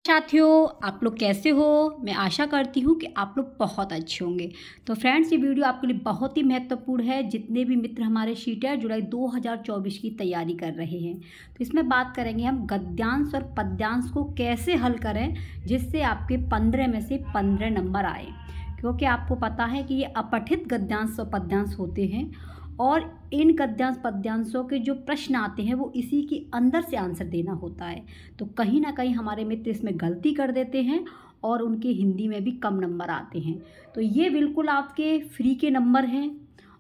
साथियों, आप लोग कैसे हो। मैं आशा करती हूँ कि आप लोग बहुत अच्छे होंगे। तो फ्रेंड्स, ये वीडियो आपके लिए बहुत ही महत्वपूर्ण है। जितने भी मित्र हमारे शीटर जुलाई 2024 की तैयारी कर रहे हैं, तो इसमें बात करेंगे हम गद्यांश और पद्यांश को कैसे हल करें जिससे आपके 15 में से 15 नंबर आए। क्योंकि आपको पता है कि ये अपठित गद्यांश और पद्यांश होते हैं और इन गद्यांश पद्यांशों के जो प्रश्न आते हैं वो इसी के अंदर से आंसर देना होता है। तो कहीं ना कहीं हमारे मित्र इसमें गलती कर देते हैं और उनके हिंदी में भी कम नंबर आते हैं। तो ये बिल्कुल आपके फ्री के नंबर हैं।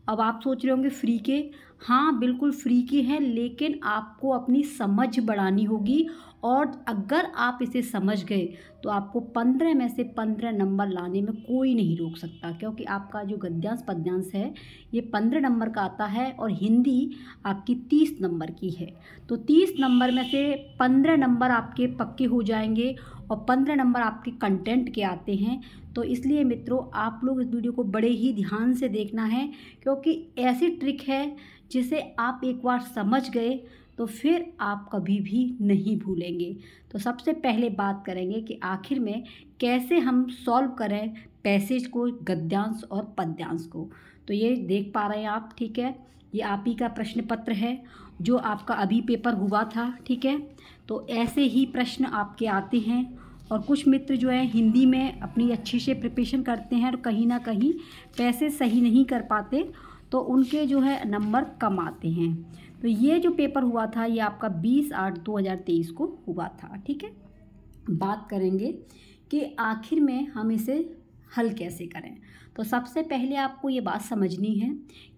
अब आप सोच रहे होंगे फ्री के, हाँ बिल्कुल फ्री के हैं, लेकिन आपको अपनी समझ बढ़ानी होगी। और अगर आप इसे समझ गए तो आपको 15 में से 15 नंबर लाने में कोई नहीं रोक सकता। क्योंकि आपका जो गद्यांश पद्यांश है ये 15 नंबर का आता है और हिंदी आपकी 30 नंबर की है। तो 30 नंबर में से 15 नंबर आपके पक्के हो जाएंगे और 15 नंबर आपके कंटेंट के आते हैं। तो इसलिए मित्रों, आप लोग इस वीडियो को बड़े ही ध्यान से देखना है, क्योंकि ऐसी ट्रिक है जिसे आप एक बार समझ गए तो फिर आप कभी भी नहीं भूलेंगे। तो सबसे पहले बात करेंगे कि आखिर में कैसे हम सॉल्व करें पैसेज को, गद्यांश और पद्यांश को। तो ये देख पा रहे हैं आप, ठीक है। ये आप ही का प्रश्न पत्र है जो आपका अभी पेपर हुआ था, ठीक है। तो ऐसे ही प्रश्न आपके आते हैं और कुछ मित्र जो है हिंदी में अपनी अच्छी से प्रिपरेशन करते हैं और कहीं ना कहीं पैसे सही नहीं कर पाते, तो उनके जो है नंबर कम आते हैं। तो ये जो पेपर हुआ था ये आपका 20/8/2023 को हुआ था, ठीक है। बात करेंगे कि आखिर में हम इसे हल कैसे करें। तो सबसे पहले आपको ये बात समझनी है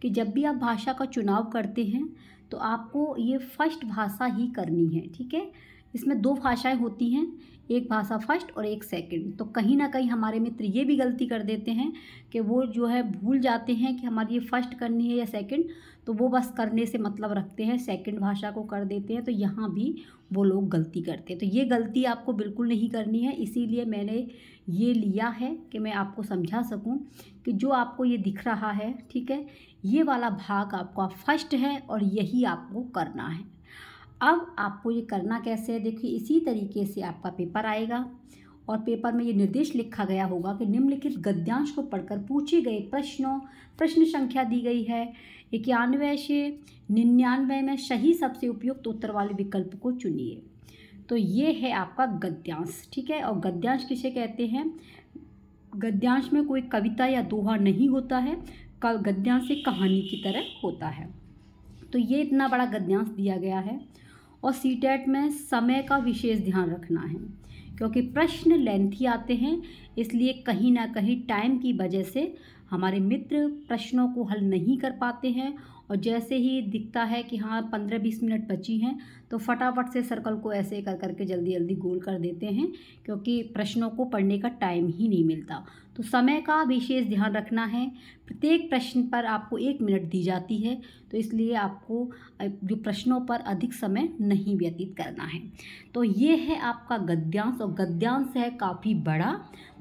कि जब भी आप भाषा का चुनाव करते हैं तो आपको ये फर्स्ट भाषा ही करनी है, ठीक है। इसमें 2 भाषाएं होती हैं, एक भाषा फर्स्ट और एक सेकंड। तो कहीं ना कहीं हमारे मित्र ये भी गलती कर देते हैं कि वो जो है भूल जाते हैं कि हमारी ये फर्स्ट करनी है या सेकंड, तो वो बस करने से मतलब रखते हैं, सेकंड भाषा को कर देते हैं। तो यहाँ भी वो लोग गलती करते हैं। तो ये गलती आपको बिल्कुल नहीं करनी है, इसीलिए मैंने ये लिया है कि मैं आपको समझा सकूं कि जो आपको ये दिख रहा है, ठीक है, ये वाला भाग आपका फर्स्ट है और यही आपको करना है। अब आपको ये करना कैसे है, देखिए इसी तरीके से आपका पेपर आएगा और पेपर में ये निर्देश लिखा गया होगा कि निम्नलिखित गद्यांश को पढ़कर पूछे गए प्रश्न संख्या दी गई है 91 से 99 में सही सबसे उपयुक्त उत्तर वाले विकल्प को चुनिए। तो ये है आपका गद्यांश, ठीक है। और गद्यांश किसे कहते हैं? गद्यांश में कोई कविता या दोहा नहीं होता है, गद्यांश एक कहानी की तरह होता है। तो ये इतना बड़ा गद्यांश दिया गया है और सीटेट में समय का विशेष ध्यान रखना है, क्योंकि प्रश्न लेंथी आते हैं, इसलिए कहीं ना कहीं टाइम की वजह से हमारे मित्र प्रश्नों को हल नहीं कर पाते हैं। और जैसे ही दिखता है कि हाँ 15-20 मिनट बची हैं तो फटाफट से सर्कल को ऐसे कर करके जल्दी जल्दी गोल कर देते हैं, क्योंकि प्रश्नों को पढ़ने का टाइम ही नहीं मिलता। तो समय का विशेष ध्यान रखना है। प्रत्येक प्रश्न पर आपको 1 मिनट दी जाती है, तो इसलिए आपको जो प्रश्नों पर अधिक समय नहीं व्यतीत करना है। तो ये है आपका गद्यांश और गद्यांश है काफ़ी बड़ा।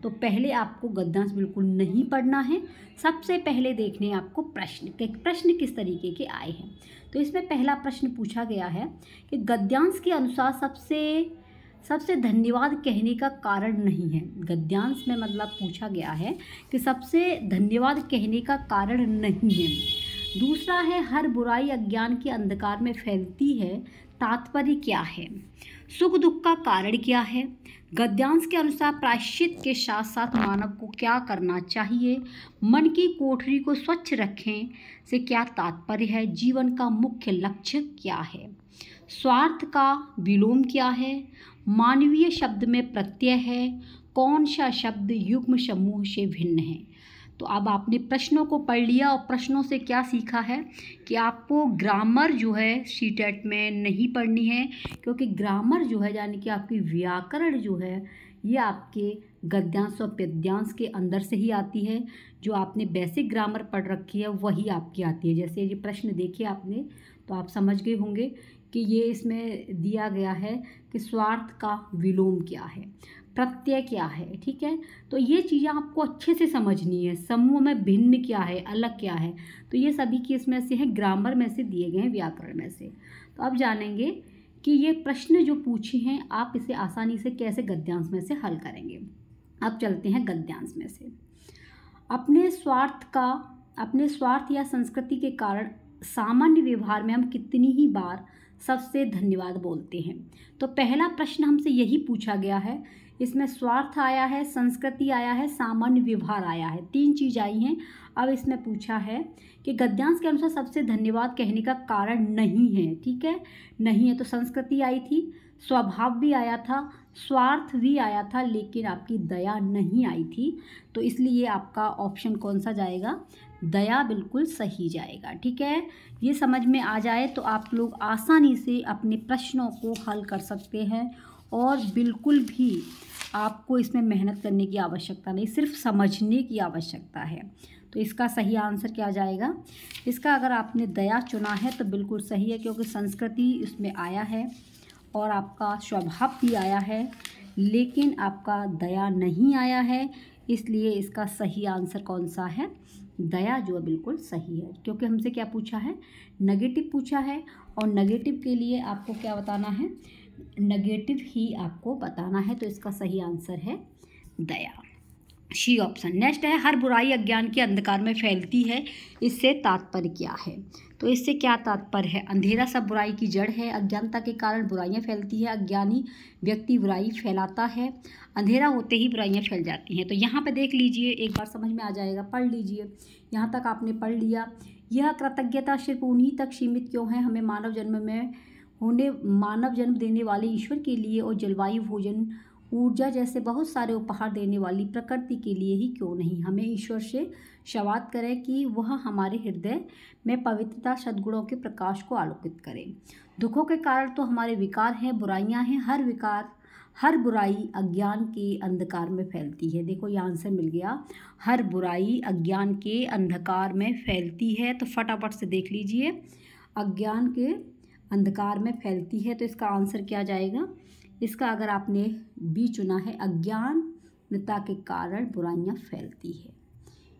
तो पहले आपको गद्यांश बिल्कुल नहीं पढ़ना है, सबसे पहले देखने आपको प्रश्न किस तरीके के आए हैं। तो इसमें पहला प्रश्न पूछा गया है कि गद्यांश के अनुसार सबसे धन्यवाद कहने का कारण नहीं है। गद्यांश में मतलब पूछा गया है कि सबसे धन्यवाद कहने का कारण नहीं है। दूसरा है हर बुराई अज्ञान के अंधकार में फैलती है, तात्पर्य क्या है? सुख दुख का कारण क्या है? गद्यांश के अनुसार प्रायश्चित के साथ साथ मानव को क्या करना चाहिए? मन की कोठरी को स्वच्छ रखें से क्या तात्पर्य है? जीवन का मुख्य लक्ष्य क्या है? स्वार्थ का विलोम क्या है? मानवीय शब्द में प्रत्यय है? कौन सा शब्द युग्म समूह से भिन्न है? तो अब आपने प्रश्नों को पढ़ लिया और प्रश्नों से क्या सीखा है कि आपको ग्रामर जो है सीटेट में नहीं पढ़नी है, क्योंकि ग्रामर जो है यानी कि आपकी व्याकरण जो है ये आपके गद्यांश और पद्यांश के अंदर से ही आती है। जो आपने बेसिक ग्रामर पढ़ रखी है वही आपकी आती है। जैसे ये प्रश्न देखे आपने तो आप समझ गए होंगे कि ये इसमें दिया गया है कि स्वार्थ का विलोम क्या है, प्रत्यय क्या है, ठीक है। तो ये चीज़ें आपको अच्छे से समझनी है। समूह में भिन्न क्या है, अलग क्या है, तो ये सभी की इसमें से है, ग्रामर में से दिए गए हैं, व्याकरण में से। तो अब जानेंगे कि ये प्रश्न जो पूछे हैं आप इसे आसानी से कैसे गद्यांश में से हल करेंगे। अब चलते हैं गद्यांश में से। अपने स्वार्थ या संस्कृति के कारण सामान्य व्यवहार में हम कितनी ही बार सबसे धन्यवाद बोलते हैं। तो पहला प्रश्न हमसे यही पूछा गया है, इसमें स्वार्थ आया है, संस्कृति आया है, सामान्य व्यवहार आया है, 3 चीज़ आई हैं। अब इसमें पूछा है कि गद्यांश के अनुसार सबसे धन्यवाद कहने का कारण नहीं है, ठीक है, नहीं है। तो संस्कृति आई थी, स्वभाव भी आया था, स्वार्थ भी आया था, लेकिन आपकी दया नहीं आई थी। तो इसलिए आपका ऑप्शन कौन सा जाएगा, दया बिल्कुल सही जाएगा, ठीक है। ये समझ में आ जाए तो आप लोग आसानी से अपने प्रश्नों को हल कर सकते हैं और बिल्कुल भी आपको इसमें मेहनत करने की आवश्यकता नहीं, सिर्फ समझने की आवश्यकता है। तो इसका सही आंसर क्या जाएगा, इसका अगर आपने दया चुना है तो बिल्कुल सही है, क्योंकि संस्कृति इसमें आया है और आपका स्वभाव भी आया है, लेकिन आपका दया नहीं आया है। इसलिए इसका सही आंसर कौन सा है, दया जो बिल्कुल सही है, क्योंकि हमसे क्या पूछा है, नेगेटिव पूछा है, और नेगेटिव के लिए आपको क्या बताना है, नेगेटिव ही आपको बताना है। तो इसका सही आंसर है दया, सी ऑप्शन। नेक्स्ट है, हर बुराई अज्ञान के अंधकार में फैलती है, इससे तात्पर्य क्या है। तो इससे क्या तात्पर्य है, अंधेरा सब बुराई की जड़ है, अज्ञानता के कारण बुराइयां फैलती है, अज्ञानी व्यक्ति बुराई फैलाता है, अंधेरा होते ही बुराइयां फैल जाती हैं। तो यहाँ पे देख लीजिए, एक बार समझ में आ जाएगा, पढ़ लीजिए, यहाँ तक आपने पढ़ लिया। यह कृतज्ञता सिर्फ उन्हीं तक सीमित क्यों है, हमें मानव जन्म देने वाले ईश्वर के लिए और जलवायु, भोजन, ऊर्जा जैसे बहुत सारे उपहार देने वाली प्रकृति के लिए ही क्यों नहीं। हमें ईश्वर से संवाद करें कि वह हमारे हृदय में पवित्रता, सद्गुणों के प्रकाश को आलोकित करे। दुखों के कारण तो हमारे विकार हैं, बुराइयां हैं, हर बुराई अज्ञान के अंधकार में फैलती है। देखो ये आंसर मिल गया, हर बुराई अज्ञान के अंधकार में फैलती है। तो फटाफट से देख लीजिए, अज्ञान के अंधकार में फैलती है, तो इसका आंसर क्या जाएगा, इसका अगर आपने बी चुना है, अज्ञानता के कारण बुराइयां फैलती है,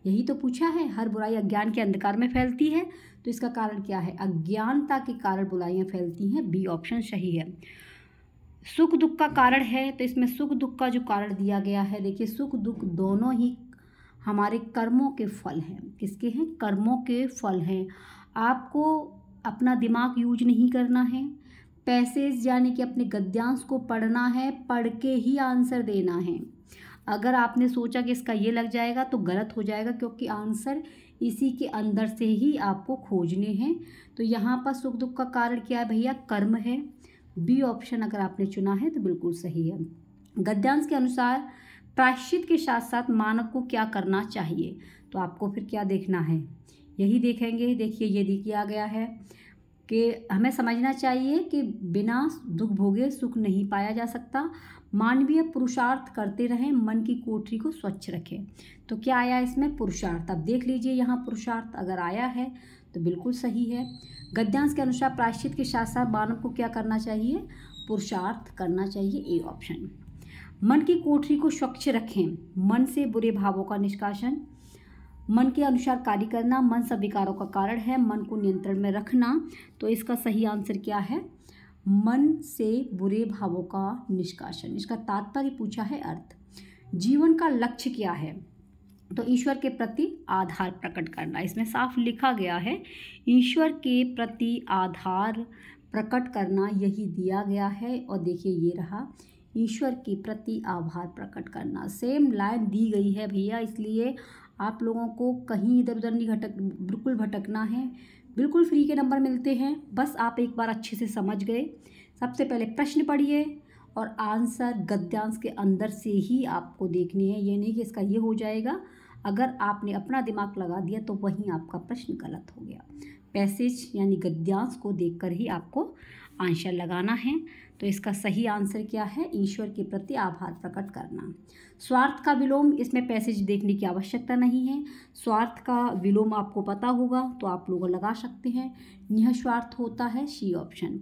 यही तो पूछा है, हर बुराई अज्ञान के अंधकार में फैलती है। तो इसका कारण क्या है, अज्ञानता के कारण बुराइयां फैलती हैं, बी ऑप्शन सही है। सुख दुख का कारण है, तो इसमें सुख दुख का जो कारण दिया गया है, देखिए सुख दुख दोनों ही हमारे कर्मों के फल हैं। किसके हैं, कर्मों के फल हैं। आपको अपना दिमाग यूज नहीं करना है, पैसेज यानी कि अपने गद्यांश को पढ़ना है, पढ़ के ही आंसर देना है। अगर आपने सोचा कि इसका ये लग जाएगा तो गलत हो जाएगा, क्योंकि आंसर इसी के अंदर से ही आपको खोजने हैं। तो यहाँ पर सुख दुख का कारण क्या है भैया, कर्म है, बी ऑप्शन अगर आपने चुना है तो बिल्कुल सही है। गद्यांश के अनुसार प्रायश्चित के साथ साथ मानव को क्या करना चाहिए, तो आपको फिर क्या देखना है, यही देखेंगे। देखिए ये दिया गया है कि हमें समझना चाहिए कि बिना दुख भोगे सुख नहीं पाया जा सकता, मानवीय पुरुषार्थ करते रहें, मन की कोठरी को स्वच्छ रखें। तो क्या आया इसमें, पुरुषार्थ। अब देख लीजिए यहाँ पुरुषार्थ अगर आया है तो बिल्कुल सही है। गद्यांश के अनुसार प्रायश्चित के साथ साथ मानव को क्या करना चाहिए, पुरुषार्थ करना चाहिए, ए ऑप्शन। मन की कोठरी को स्वच्छ रखें, मन से बुरे भावों का निष्कासन, मन के अनुसार कार्य करना, मन सब विकारों का कारण है, मन को नियंत्रण में रखना। तो इसका सही आंसर क्या है, मन से बुरे भावों का निष्कासन। इसका तात्पर्य पूछा है, अर्थ। जीवन का लक्ष्य क्या है, तो ईश्वर के प्रति आधार प्रकट करना। इसमें साफ लिखा गया है, ईश्वर के प्रति आधार प्रकट करना, यही दिया गया है। और देखिए ये रहा, ईश्वर के प्रति आभार प्रकट करना, सेम लाइन दी गई है भैया, इसलिए आप लोगों को कहीं इधर उधर नहीं बिल्कुल भटकना है। बिल्कुल फ्री के नंबर मिलते हैं, बस आप एक बार अच्छे से समझ गए। सबसे पहले प्रश्न पढ़िए और आंसर गद्यांश के अंदर से ही आपको देखनी है, ये नहीं कि इसका ये हो जाएगा। अगर आपने अपना दिमाग लगा दिया तो वहीं आपका प्रश्न गलत हो गया। पैसेज यानी गद्यांश को देखकर ही आपको आंसर लगाना है। तो इसका सही आंसर क्या है, ईश्वर के प्रति आभार प्रकट करना। स्वार्थ का विलोम, इसमें पैसेज देखने की आवश्यकता नहीं है, स्वार्थ का विलोम आपको पता होगा तो आप लोग लगा सकते हैं, निःस्वार्थ होता है, सी ऑप्शन।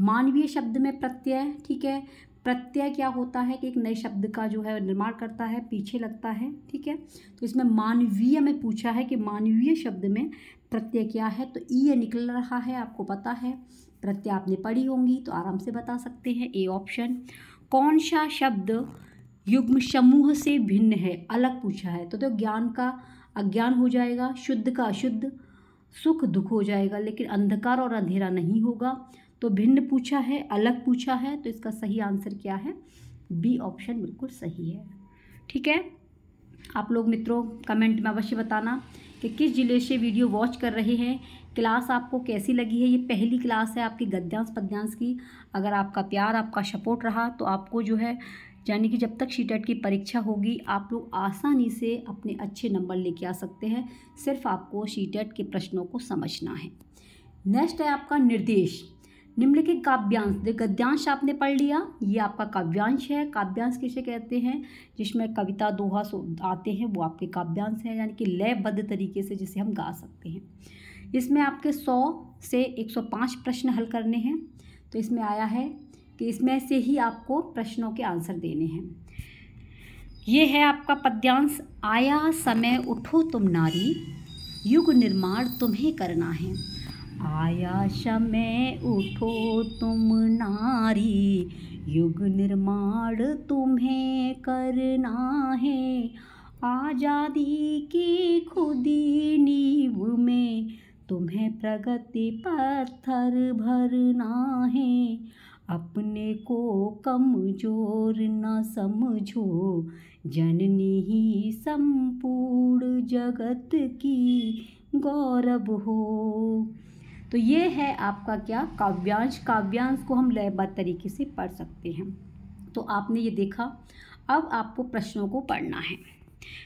मानवीय शब्द में प्रत्यय, ठीक है, प्रत्यय क्या होता है कि एक नए शब्द का जो है निर्माण करता है, पीछे लगता है, ठीक है। तो इसमें मानवीय में पूछा है कि मानवीय शब्द में प्रत्यय क्या है, तो ई निकल रहा है, आपको पता है प्रत्यय आपने पढ़ी होंगी तो आराम से बता सकते हैं। A option. कौन सा शब्द युग्म समूह से भिन्न है, अलग पूछा है, तो ज्ञान का अज्ञान हो जाएगा, शुद्ध का अशुद्ध, सुख दुख हो जाएगा, लेकिन अंधकार और अंधेरा नहीं होगा। तो भिन्न पूछा है, अलग पूछा है, तो इसका सही आंसर क्या है? बी ऑप्शन बिल्कुल सही है। ठीक है, आप लोग मित्रों कमेंट में अवश्य बताना कि किस जिले से वीडियो वॉच कर रहे हैं, क्लास आपको कैसी लगी है। ये पहली क्लास है आपकी गद्यांश पद्यांश की। अगर आपका प्यार, आपका सपोर्ट रहा तो आपको जो है यानी कि जब तक सीटेट की परीक्षा होगी आप लोग आसानी से अपने अच्छे नंबर लेके आ सकते हैं। सिर्फ आपको सीटेट के प्रश्नों को समझना है। नेक्स्ट है आपका निर्देश। निम्नलिखित काव्यांश, गद्यांश आपने पढ़ लिया, ये आपका काव्यांश है। काव्यांश किसे कहते हैं? जिसमें कविता दोहा आते हैं वो आपके काव्यांश हैं, यानी कि लयबद्ध तरीके से जिसे हम गा सकते हैं। इसमें आपके 100 से 105 प्रश्न हल करने हैं। तो इसमें आया है कि इसमें से ही आपको प्रश्नों के आंसर देने हैं। ये है आपका पद्यांश। आया समय उठो तुम नारी, युग निर्माण तुम्हें करना है। आया समय उठो तुम नारी, युग निर्माण तुम्हें करना है। आज़ादी की खुदी नींव में तुम्हें प्रगति पत्थर भरना है। अपने को कमजोर न समझो, जननी ही संपूर्ण जगत की गौरव हो। तो ये है आपका क्या? काव्यांश। काव्यांश को हम लयबद्ध तरीके से पढ़ सकते हैं। तो आपने ये देखा, अब आपको प्रश्नों को पढ़ना है।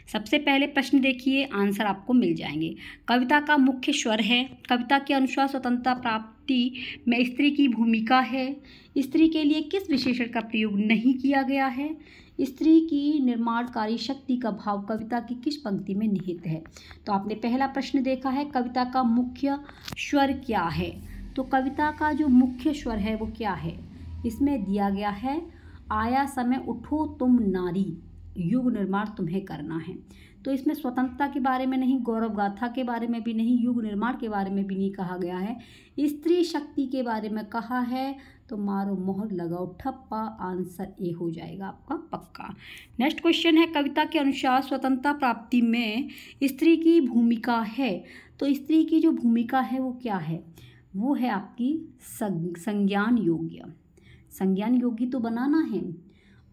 सबसे पहले प्रश्न देखिए, आंसर आपको मिल जाएंगे। कविता का मुख्य स्वर है। कविता के अनुसार स्वतंत्रता प्राप्ति में स्त्री की भूमिका है। स्त्री के लिए किस विशेषण का प्रयोग नहीं किया गया है? स्त्री की निर्माणकारी शक्ति का भाव कविता की किस पंक्ति में निहित है? तो आपने पहला प्रश्न देखा है, कविता का मुख्य स्वर क्या है। तो कविता का जो मुख्य स्वर है वो क्या है? इसमें दिया गया है, आया समय उठो तुम नारी, युग निर्माण तुम्हें करना है। तो इसमें स्वतंत्रता के बारे में नहीं, गौरव गाथा के बारे में भी नहीं, युग निर्माण के बारे में भी नहीं कहा गया है, स्त्री शक्ति के बारे में कहा है। तो मारो मोहर लगाओ ठप्पा, आंसर ए हो जाएगा आपका पक्का। नेक्स्ट क्वेश्चन है, कविता के अनुसार स्वतंत्रता प्राप्ति में स्त्री की भूमिका है। तो स्त्री की जो भूमिका है वो क्या है? वो है आपकी संज्ञान योग्य। संज्ञान योग्य तो बनाना है।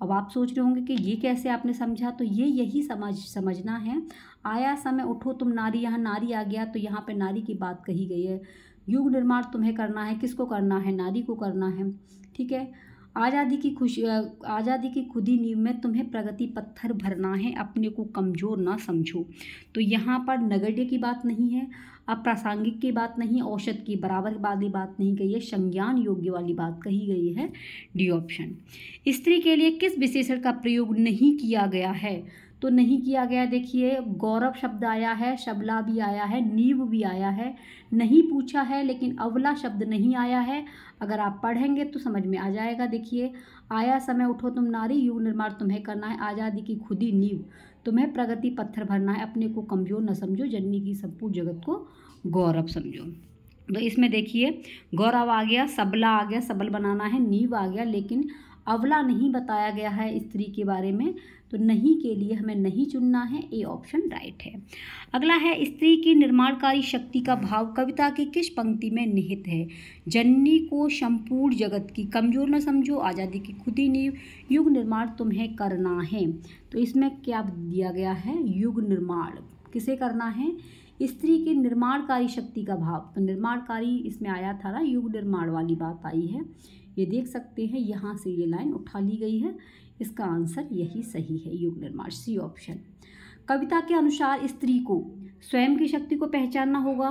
अब आप सोच रहे होंगे कि ये कैसे आपने समझा, तो ये यही समझना है। आया समय उठो तुम नारी, यहाँ नारी आ गया तो यहाँ पे नारी की बात कही गई है। युग निर्माण तुम्हें करना है, किसको करना है? नारी को करना है। ठीक है। आज़ादी की खुदी नींव में तुम्हें प्रगति पत्थर भरना है, अपने को कमज़ोर ना समझो। तो यहाँ पर नगण्य की बात नहीं है, अप्रासंगिक की बात नहीं, औसत की बराबर वाली बात नहीं कही है, संज्ञान योग्य वाली बात कही गई है। D option. स्त्री के लिए किस विशेषण का प्रयोग नहीं किया गया है? तो नहीं किया गया, देखिए गौरव शब्द आया है, शबला भी आया है, नीव भी आया है। नहीं पूछा है लेकिन अवला शब्द नहीं आया है। अगर आप पढ़ेंगे तो समझ में आ जाएगा। देखिए, आया समय उठो तुम नारी, युग निर्माण तुम्हें करना है, आज़ादी की खुदी नींव तुम्हें प्रगति पत्थर भरना है, अपने को कमज़ोर न समझो, जननी की संपूर्ण जगत को गौरव समझो। तो इसमें देखिए गौरव आ गया, सबला आ गया, सबल बनाना है, नींव आ गया, लेकिन अवला नहीं बताया गया है स्त्री के बारे में। तो नहीं के लिए हमें नहीं चुनना है, ए ऑप्शन राइट है। अगला है, स्त्री की निर्माणकारी शक्ति का भाव कविता की किस पंक्ति में निहित है? जननी को संपूर्ण जगत की कमजोर न समझो, आज़ादी की खुदी नींव, युग निर्माण तुम्हें करना है। तो इसमें क्या दिया गया है? युग निर्माण किसे करना है? स्त्री की निर्माणकारी शक्ति का भाव। तो निर्माणकारी इसमें आया था ना, युग निर्माण वाली बात आई है। ये देख सकते हैं, यहाँ से ये लाइन उठा ली गई है। इसका आंसर यही सही है, युग निर्माण, सी ऑप्शन। कविता के अनुसार स्त्री को स्वयं की शक्ति को पहचानना होगा,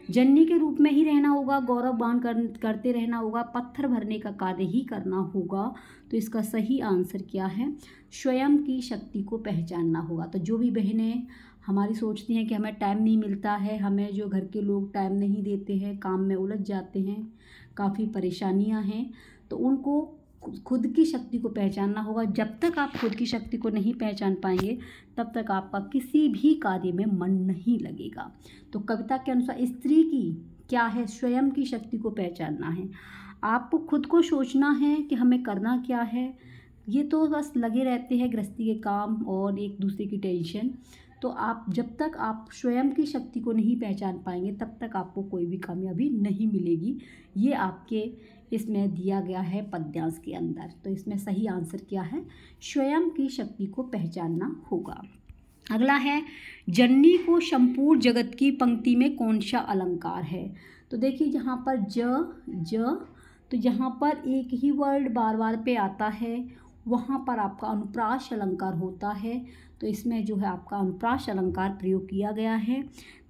जननी के रूप में ही रहना होगा, गौरवगान करते रहना होगा, पत्थर भरने का कार्य ही करना होगा। तो इसका सही आंसर क्या है? स्वयं की शक्ति को पहचानना होगा। तो जो भी बहनें हमारी सोचती हैं कि हमें टाइम नहीं मिलता है, हमें जो घर के लोग टाइम नहीं देते हैं, काम में उलझ जाते हैं, काफ़ी परेशानियां हैं, तो उनको खुद की शक्ति को पहचानना होगा। जब तक आप खुद की शक्ति को नहीं पहचान पाएंगे तब तक आपका किसी भी कार्य में मन नहीं लगेगा। तो कविता के अनुसार स्त्री की क्या है, स्वयं की शक्ति को पहचानना है। आपको खुद को सोचना है कि हमें करना क्या है। ये तो बस लगे रहते हैं गृहस्थी के काम और एक दूसरे की टेंशन। तो आप जब तक आप स्वयं की शक्ति को नहीं पहचान पाएंगे तब तक आपको कोई भी कामयाबी नहीं मिलेगी। ये आपके इसमें दिया गया है पद्यांश के अंदर। तो इसमें सही आंसर क्या है, स्वयं की शक्ति को पहचानना होगा। अगला है, जननी को संपूर्ण जगत की पंक्ति में कौन सा अलंकार है। तो देखिए जहाँ पर ज तो जहाँ पर एक ही वर्ड बार बार पे आता है वहाँ पर आपका अनुप्रास अलंकार होता है। तो इसमें जो है आपका अनुप्रास अलंकार प्रयोग किया गया है।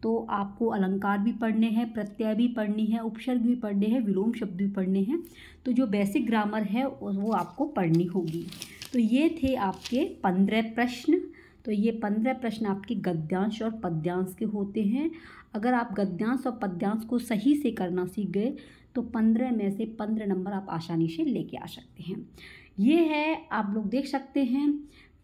तो आपको अलंकार भी पढ़ने हैं, प्रत्यय भी पढ़नी है, उपसर्ग भी पढ़ने हैं, विलोम शब्द भी पढ़ने हैं। तो जो बेसिक ग्रामर है वो आपको पढ़नी होगी। तो ये थे आपके 15 प्रश्न। तो ये 15 प्रश्न आपके गद्यांश और पद्यांश के होते हैं। अगर आप गद्यांश और पद्यांश को सही से करना सीख गए तो 15 में से 15 नंबर आप आसानी से लेके आ सकते हैं। ये है, आप लोग देख सकते हैं,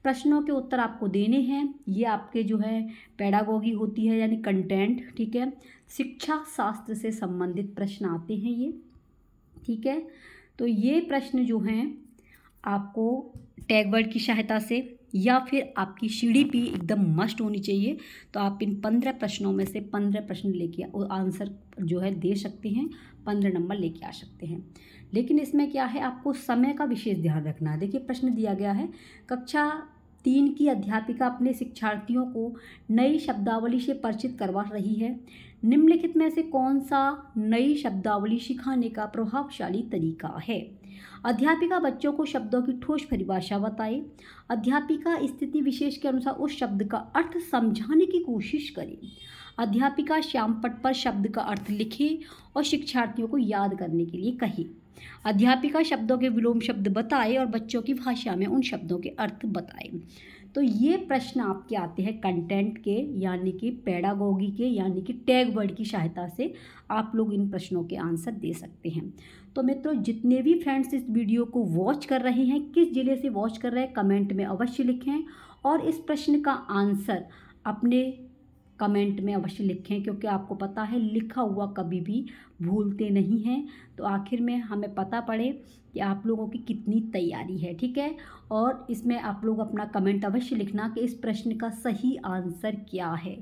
प्रश्नों के उत्तर आपको देने हैं। ये आपके जो है पेडागोगी होती है यानी कंटेंट, ठीक है। शिक्षा शास्त्र से संबंधित प्रश्न आते हैं ये, ठीक है। तो ये प्रश्न जो हैं आपको टैग वर्ड की सहायता से या फिर आपकी CDP एकदम मस्ट होनी चाहिए। तो आप इन 15 प्रश्नों में से 15 प्रश्न लेके आंसर जो है दे सकते हैं, 15 नंबर लेके आ सकते हैं। लेकिन इसमें क्या है, आपको समय का विशेष ध्यान रखना है। देखिए प्रश्न दिया गया है, कक्षा 3 की अध्यापिका अपने शिक्षार्थियों को नई शब्दावली से परिचित करवा रही है। निम्नलिखित में से कौन सा नई शब्दावली सिखाने का प्रभावशाली तरीका है। अध्यापिका बच्चों को शब्दों की ठोस परिभाषा बताए। अध्यापिका स्थिति विशेष के अनुसार उस शब्द का अर्थ समझाने की कोशिश करे। अध्यापिका श्यामपट्ट पर शब्द का अर्थ लिखे और शिक्षार्थियों को याद करने के लिए कहे। अध्यापिका शब्दों के विलोम शब्द बताए और बच्चों की भाषा में उन शब्दों के अर्थ बताए। तो ये प्रश्न आपके आते हैं कंटेंट के यानी कि पेडागोगी के यानी कि टैग वर्ड की सहायता से आप लोग इन प्रश्नों के आंसर दे सकते हैं। तो मित्रों, जितने भी फ्रेंड्स इस वीडियो को वॉच कर रहे हैं, किस जिले से वॉच कर रहे हैं, कमेंट में अवश्य लिखें और इस प्रश्न का आंसर अपने कमेंट में अवश्य लिखें, क्योंकि आपको पता है लिखा हुआ कभी भी भूलते नहीं हैं। तो आखिर में हमें पता पड़े कि आप लोगों की कितनी तैयारी है, ठीक है। और इसमें आप लोग अपना कमेंट अवश्य लिखना कि इस प्रश्न का सही आंसर क्या है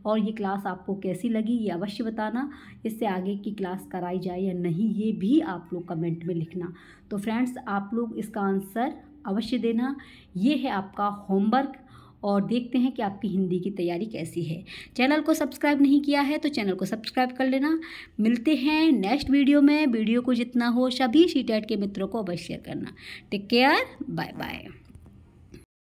और ये क्लास आपको कैसी लगी ये अवश्य बताना। इससे आगे की क्लास कराई जाए या नहीं ये भी आप लोग कमेंट में लिखना। तो फ्रेंड्स, आप लोग इसका आंसर अवश्य देना। ये है आपका होमवर्क और देखते हैं कि आपकी हिंदी की तैयारी कैसी है। चैनल को सब्सक्राइब नहीं किया है तो चैनल को सब्सक्राइब कर लेना। मिलते हैं नेक्स्ट वीडियो में। वीडियो को जितना हो सभी CTET के मित्रों को अवश्य शेयर करना। Take care, bye bye.